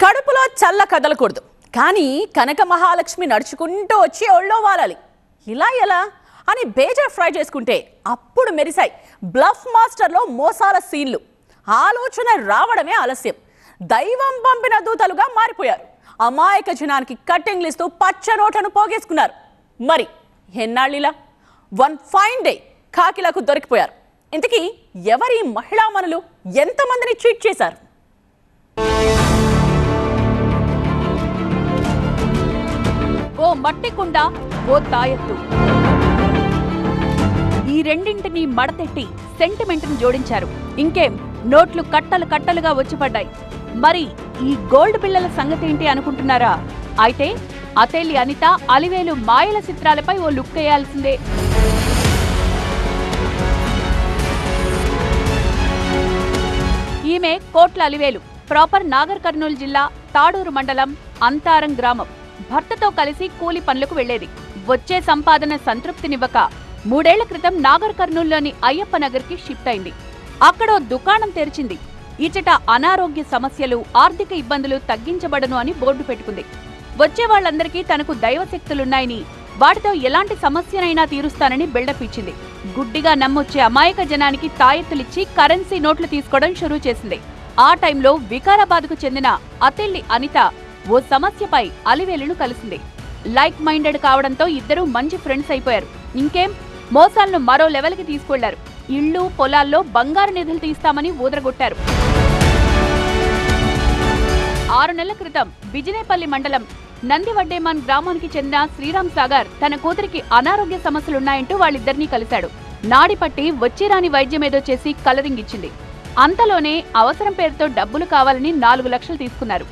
కడుపులో చల్ల కదలకూడదు, కానీ కనక మహాలక్ష్మి నడుచుకుంటూ వచ్చి ఒళ్ళో వాలాలి. ఇలా ఎలా అని బేజార్ ఫ్రై చేసుకుంటే అప్పుడు మెరిసాయి బ్లఫ్ మాస్టర్లో మోసాల సీన్లు. ఆలోచన రావడమే ఆలస్యం. దైవం పంపిన దూతలుగా మారిపోయారు. అమాయక జనానికి కట్టింగ్లు ఇస్తూ పచ్చ నోట్లను పోగేసుకున్నారు. మరి ఎన్నాళ్ళిలా? వన్ ఫైన్ డే కాకిలకు దొరికిపోయారు. ఇంతకీ ఎవరి మహిళామణులు ఎంతమందిని చీట్ చేశారు? ఓ మట్టి కుండ, ఓ తాయత్తు, ఈ రెండింటిని మడతెట్టి సెంటిమెంట్ని జోడించారు. ఇంకేం, నోట్లు కట్టలు కట్టలుగా వచ్చిపడ్డాయి. మరి ఈ గోల్డ్ పిల్లల సంగతి ఏంటి అనుకుంటున్నారా? అయితే అతేలి అనిత, అలివేలు మాయల చిత్రాలపై ఓ లుక్ వేయాల్సిందే. ఈమె కోట్ల అలివేలు. ప్రాపర్ నాగర్ కర్నూలు జిల్లా తాడూరు మండలం అంతారం గ్రామం. భర్తతో కలిసి కూలి పనులకు వెళ్లేది. వచ్చే సంపాదన సంతృప్తినివ్వక 3 ఏళ్ల క్రితం నాగర్ కర్నూలులోని అయ్యప్ప నగర్కి షిఫ్ట్ అయింది. అక్కడో దుకాణం తెరిచింది. ఇచట అనారోగ్య సమస్యలు, ఆర్థిక ఇబ్బందులు తగ్గించబడను అని బోర్డు పెట్టుకుంది. వచ్చే వాళ్లందరికీ తనకు దైవశక్తులున్నాయని, వాటితో ఎలాంటి సమస్యనైనా తీరుస్తానని బిల్డప్ ఇచ్చింది. గుడ్డిగా నమ్మొచ్చే అమాయక జనానికి తాయెత్తులిచ్చి కరెన్సీ నోట్లు తీసుకోవడం షురూ చేసింది. ఆ టైంలో వికారాబాద్కు చెందిన అతెల్లి అనిత ఓ సమస్యపై అలివేలును కలిసింది. లైక్ మైండెడ్ కావడంతో ఇద్దరూ మంచి ఫ్రెండ్స్ అయిపోయారు. ఇంకేం, మోసాలను మరో లెవెల్కి తీసుకెళ్లారు. ఇళ్లు, పొలాల్లో బంగారు నిధులు తీస్తామని ఊదరగొట్టారు. 6 నెలల క్రితం బిజినేపల్లి మండలం నందివడ్డేమాన్ గ్రామానికి చెందిన శ్రీరామ్ సాగర్ తన కూతురికి అనారోగ్య సమస్యలున్నాయంటూ వాళ్ళిద్దరినీ కలిశాడు. నాడిపట్టి వచ్చిరాని వైద్యమేదో చేసి కలరింగ్ ఇచ్చింది. అంతలోనే అవసరం పేరుతో డబ్బులు కావాలని 4 లక్షలు తీసుకున్నారు.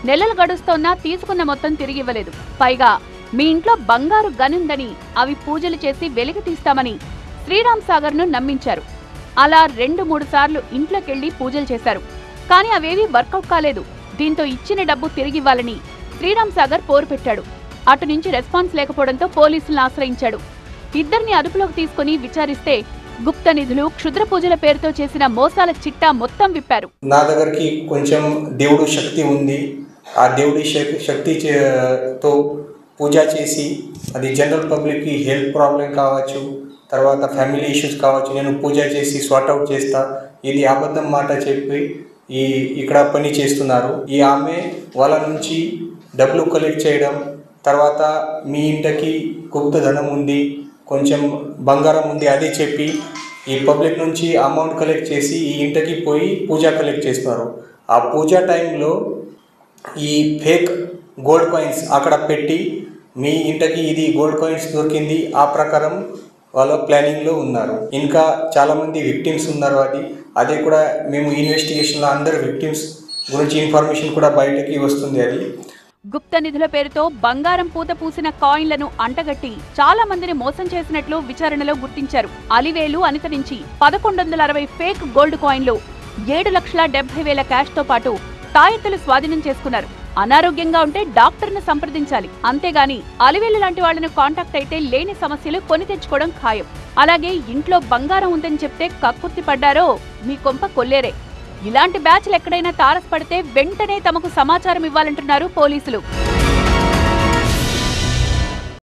నెలలు గడుస్తోన్నా తీసుకున్న మొత్తం తిరిగివ్వలేదు. పైగా మీ ఇంట్లో బంగారు గనుందని, అవి పూజలు చేసి వెలికి తీస్తామని శ్రీరామ్ సాగర్ను నమ్మించారు. అలా 2-3 సార్లు ఇంట్లోకెళ్లి పూజలు చేశారు. కానీ అవేవీ వర్కౌట్ కాలేదు. దీంతో ఇచ్చిన డబ్బు తిరిగివ్వాలని శ్రీరామ్ సాగర్ పోరు పెట్టాడు. అటు నుంచి రెస్పాన్స్ లేకపోవడంతో పోలీసులను ఆశ్రయించాడు. ఇద్దరిని అదుపులోకి తీసుకుని విచారిస్తే గుప్త నిధులు, క్షుద్ర పూజల పేరుతో చేసిన మోసాల చిట్టా మొత్తం విప్పారు. నా దగ్గరికి కొంచెం దేవుడు శక్తి ఉంది. ఆ దేవుడి శక్తితో పూజ చేసి, అది జనరల్ పబ్లిక్కి హెల్త్ ప్రాబ్లం కావచ్చు, తర్వాత ఫ్యామిలీ ఇష్యూస్ కావచ్చు, నేను పూజ చేసి సార్ట్అవుట్ చేస్తా, ఇది అబద్ధం మాట చెప్పి ఇక్కడ పని చేస్తున్నారు. ఈ ఆమె వాళ్ళ నుంచి డబ్బులు కలెక్ట్ చేయడం, తర్వాత మీ ఇంటికి గుప్త ధనం ఉంది, కొంచెం బంగారం ఉంది అది చెప్పి ఈ పబ్లిక్ నుంచి అమౌంట్ కలెక్ట్ చేసి ఈ ఇంటికి పోయి పూజ కలెక్ట్ చేస్తున్నారు. ఆ పూజ టైంలో ఈ ఫేక్ గోల్డ్ కాయిన్స్ అక్కడ పెట్టి మీ ఇంటికి ఇది గోల్డ్ కాయిన్స్ దొరికింది, ఆ ప్రకారం వాళ్ళ ప్లానింగ్లో ఉన్నారు. ఇంకా చాలామంది విక్టిమ్స్ ఉన్నారు. అదే కూడా మేము ఇన్వెస్టిగేషన్లో అందరు విక్టిమ్స్ గురించి ఇన్ఫర్మేషన్ కూడా బయటకి వస్తుంది. అది గుప్త నిధుల పేరుతో బంగారం పూత పూసిన కాయిన్లను అంటగట్టి చాలా మందిని మోసం చేసినట్లు విచారణలో గుర్తించారు. అలివేలు అనిత నుంచి 1160 ఫేక్ గోల్డ్ కాయిన్లు, 7,70,000 క్యాష్తో పాటు తాయెత్తులు స్వాధీనం చేసుకున్నారు. అనారోగ్యంగా ఉంటే డాక్టర్ను సంప్రదించాలి, అంతేగాని అలివేలు లాంటి వాళ్లను కాంటాక్ట్ అయితే లేని సమస్యలు కొని తెచ్చుకోవడం ఖాయం. అలాగే ఇంట్లో బంగారం ఉందని చెప్తే కక్కుర్తి పడ్డారో మీ కొంప కొల్లేరే. ఇలాంటి బ్యాచ్లు ఎక్కడైనా తారసపడితే వెంటనే తమకు సమాచారం ఇవ్వాలంటున్నారు పోలీసులు.